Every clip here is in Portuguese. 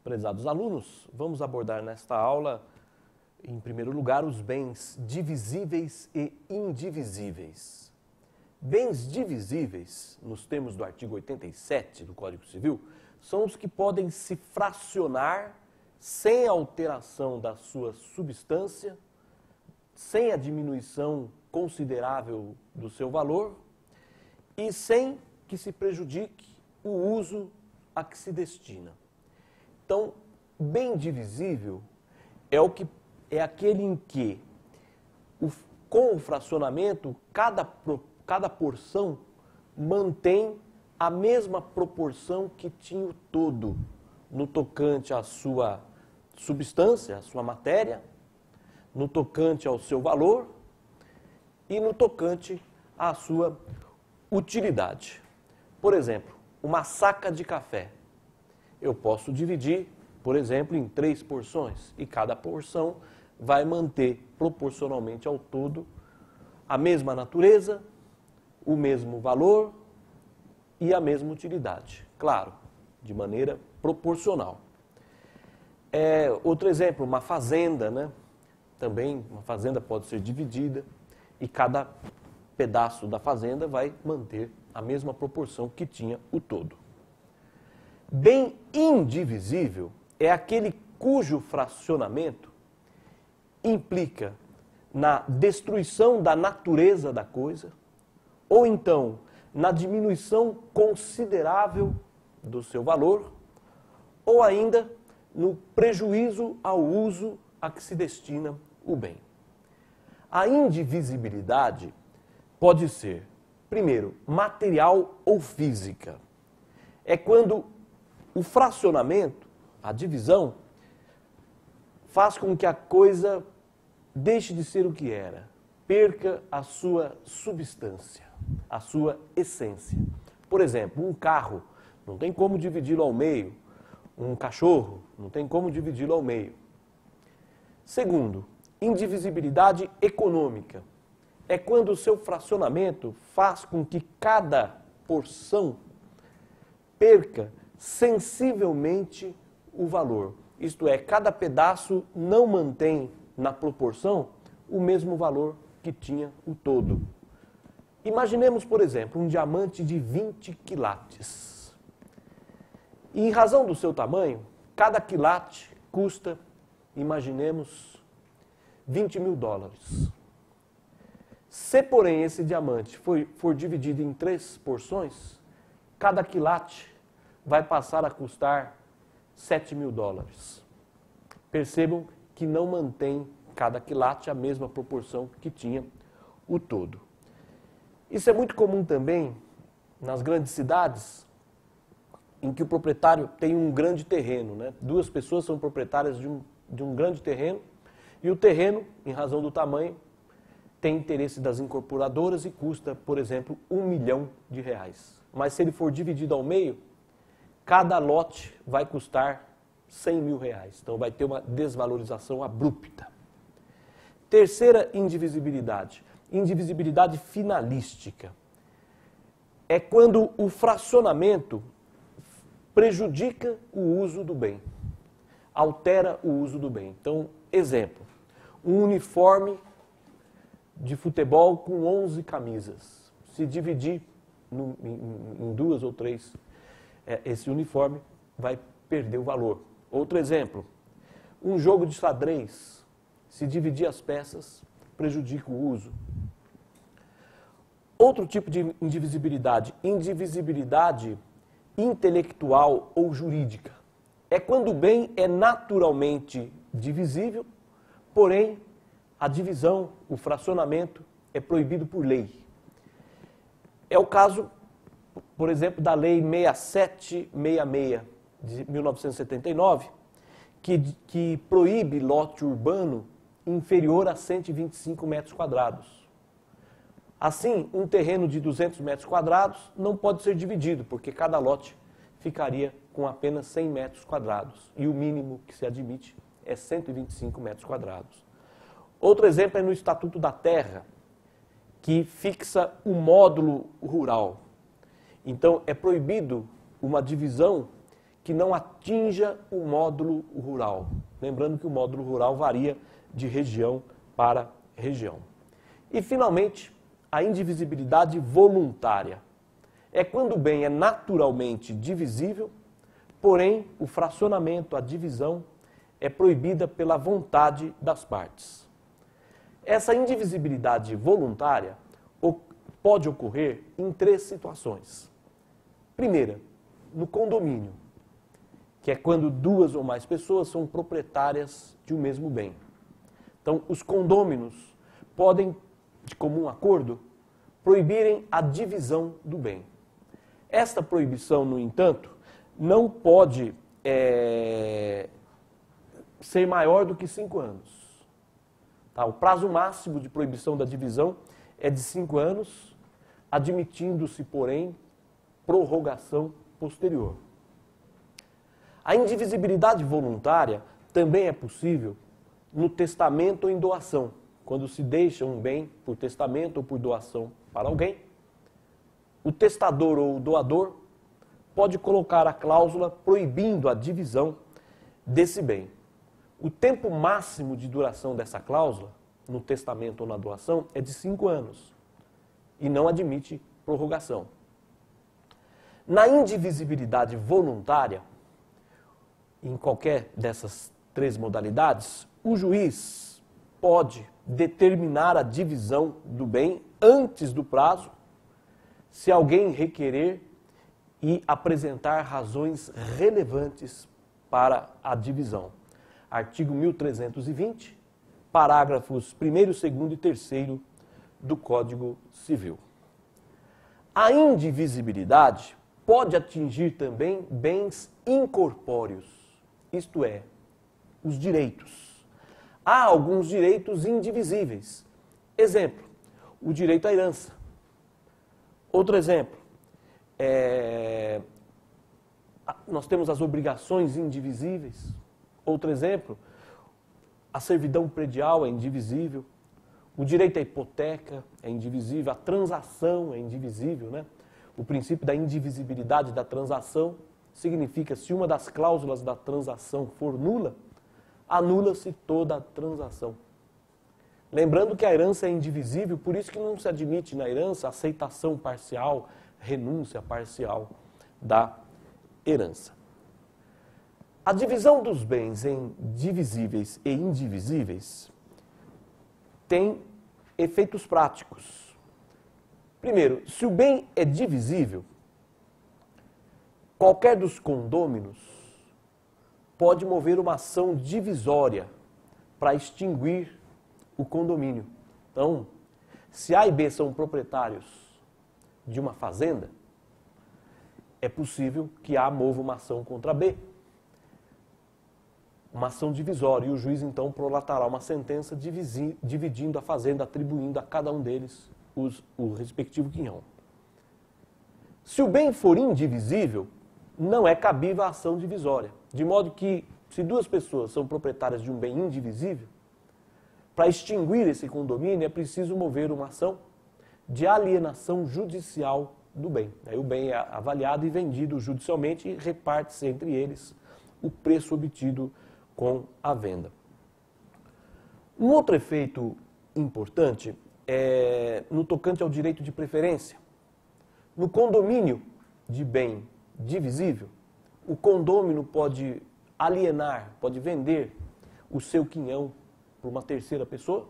Prezados alunos, vamos abordar nesta aula, em primeiro lugar, os bens divisíveis e indivisíveis. Bens divisíveis, nos termos do artigo 87 do Código Civil, são os que podem se fracionar sem alteração da sua substância, sem a diminuição considerável do seu valor e sem que se prejudique o uso a que se destina. Então, bem divisível é aquele em que, com o fracionamento, cada porção mantém a mesma proporção que tinha o todo, no tocante à sua substância, à sua matéria, no tocante ao seu valor e no tocante à sua utilidade. Por exemplo, uma saca de café. Eu posso dividir, por exemplo, em 3 porções e cada porção vai manter proporcionalmente ao todo a mesma natureza, o mesmo valor e a mesma utilidade. Claro, de maneira proporcional. Outro exemplo, uma fazenda, né? Também uma fazenda pode ser dividida e cada pedaço da fazenda vai manter a mesma proporção que tinha o todo. Bem indivisível é aquele cujo fracionamento implica na destruição da natureza da coisa, ou então na diminuição considerável do seu valor, ou ainda no prejuízo ao uso a que se destina o bem. A indivisibilidade pode ser, primeiro, material ou física. É quando o fracionamento, a divisão, faz com que a coisa deixe de ser o que era, perca a sua substância, a sua essência. Por exemplo, um carro, não tem como dividi-lo ao meio. Um cachorro, não tem como dividi-lo ao meio. Segundo, indivisibilidade econômica. É quando o seu fracionamento faz com que cada porção perca sensivelmente o valor. Isto é, cada pedaço não mantém na proporção o mesmo valor que tinha o todo. Imaginemos, por exemplo, um diamante de 20 quilates. E, em razão do seu tamanho, cada quilate custa, imaginemos, $20.000. Se, porém, esse diamante for dividido em 3 porções, cada quilate vai passar a custar $7.000. Percebam que não mantém cada quilate a mesma proporção que tinha o todo. Isso é muito comum também nas grandes cidades, em que o proprietário tem um grande terreno, né? 2 pessoas são proprietárias de um grande terreno, e o terreno, em razão do tamanho, tem interesse das incorporadoras e custa, por exemplo, R$1 milhão. Mas se ele for dividido ao meio, cada lote vai custar R$100 mil. Então vai ter uma desvalorização abrupta. Terceira indivisibilidade, indivisibilidade finalística. É quando o fracionamento prejudica o uso do bem, altera o uso do bem. Então, exemplo, um uniforme de futebol com 11 camisas. Se dividir em 2 ou 3, esse uniforme vai perder o valor. Outro exemplo, um jogo de xadrez, se dividir as peças, prejudica o uso. Outro tipo de indivisibilidade, indivisibilidade intelectual ou jurídica. É quando o bem é naturalmente divisível, porém a divisão, o fracionamento é proibido por lei. É o caso, por exemplo, da Lei 6766 de 1979, que proíbe lote urbano inferior a 125 metros quadrados. Assim, um terreno de 200 metros quadrados não pode ser dividido, porque cada lote ficaria com apenas 100 metros quadrados. E o mínimo que se admite é 125 metros quadrados. Outro exemplo é no Estatuto da Terra, que fixa o módulo rural. Então, é proibido uma divisão que não atinja o módulo rural. Lembrando que o módulo rural varia de região para região. E, finalmente, a indivisibilidade voluntária. É quando o bem é naturalmente divisível, porém o fracionamento, a divisão, é proibida pela vontade das partes. Essa indivisibilidade voluntária pode ocorrer em 3 situações. Primeira, no condomínio, que é quando 2 ou mais pessoas são proprietárias de um mesmo bem. Então, os condôminos podem, de comum acordo, proibirem a divisão do bem. Esta proibição, no entanto, não pode ser maior do que 5 anos. Tá? O prazo máximo de proibição da divisão é de 5 anos, admitindo-se, porém, prorrogação posterior. A indivisibilidade voluntária também é possível no testamento ou em doação, quando se deixa um bem por testamento ou por doação para alguém. O testador ou o doador pode colocar a cláusula proibindo a divisão desse bem. O tempo máximo de duração dessa cláusula, no testamento ou na doação, é de 5 anos e não admite prorrogação. Na indivisibilidade voluntária, em qualquer dessas 3 modalidades, o juiz pode determinar a divisão do bem antes do prazo, se alguém requerer e apresentar razões relevantes para a divisão. Artigo 1320, parágrafos 1º, 2º e 3º do Código Civil. A indivisibilidade pode atingir também bens incorpóreos, isto é, os direitos. Há alguns direitos indivisíveis. Exemplo, o direito à herança. Outro exemplo, nós temos as obrigações indivisíveis. Outro exemplo, a servidão predial é indivisível. O direito à hipoteca é indivisível. A transação é indivisível, né? O princípio da indivisibilidade da transação significa que se uma das cláusulas da transação for nula, anula-se toda a transação. Lembrando que a herança é indivisível, por isso que não se admite na herança aceitação parcial, renúncia parcial da herança. A divisão dos bens em divisíveis e indivisíveis tem efeitos práticos. Primeiro, se o bem é divisível, qualquer dos condôminos pode mover uma ação divisória para extinguir o condomínio. Então, se A e B são proprietários de uma fazenda, é possível que A mova uma ação contra B, uma ação divisória, e o juiz então prolatará uma sentença dividindo a fazenda, atribuindo a cada um deles o respectivo quinhão. Se o bem for indivisível, não é cabível a ação divisória, de modo que, se 2 pessoas são proprietárias de um bem indivisível, para extinguir esse condomínio é preciso mover uma ação de alienação judicial do bem. Aí o bem é avaliado e vendido judicialmente e reparte-se entre eles o preço obtido com a venda. Um outro efeito importante é no tocante ao direito de preferência. No condomínio de bem divisível, o condômino pode alienar, pode vender o seu quinhão para uma terceira pessoa,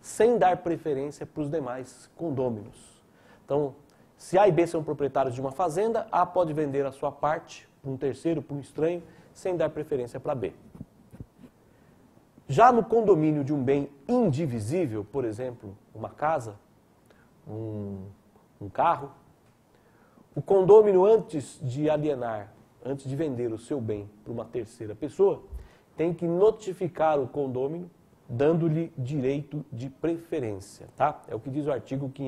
sem dar preferência para os demais condôminos. Então, se A e B são proprietários de uma fazenda, A pode vender a sua parte para um terceiro, para um estranho, sem dar preferência para B. Já no condomínio de um bem indivisível, por exemplo, uma casa, um carro, o condômino, antes de alienar, antes de vender o seu bem para uma terceira pessoa, tem que notificar o condômino, dando-lhe direito de preferência, tá? É o que diz o artigo 500.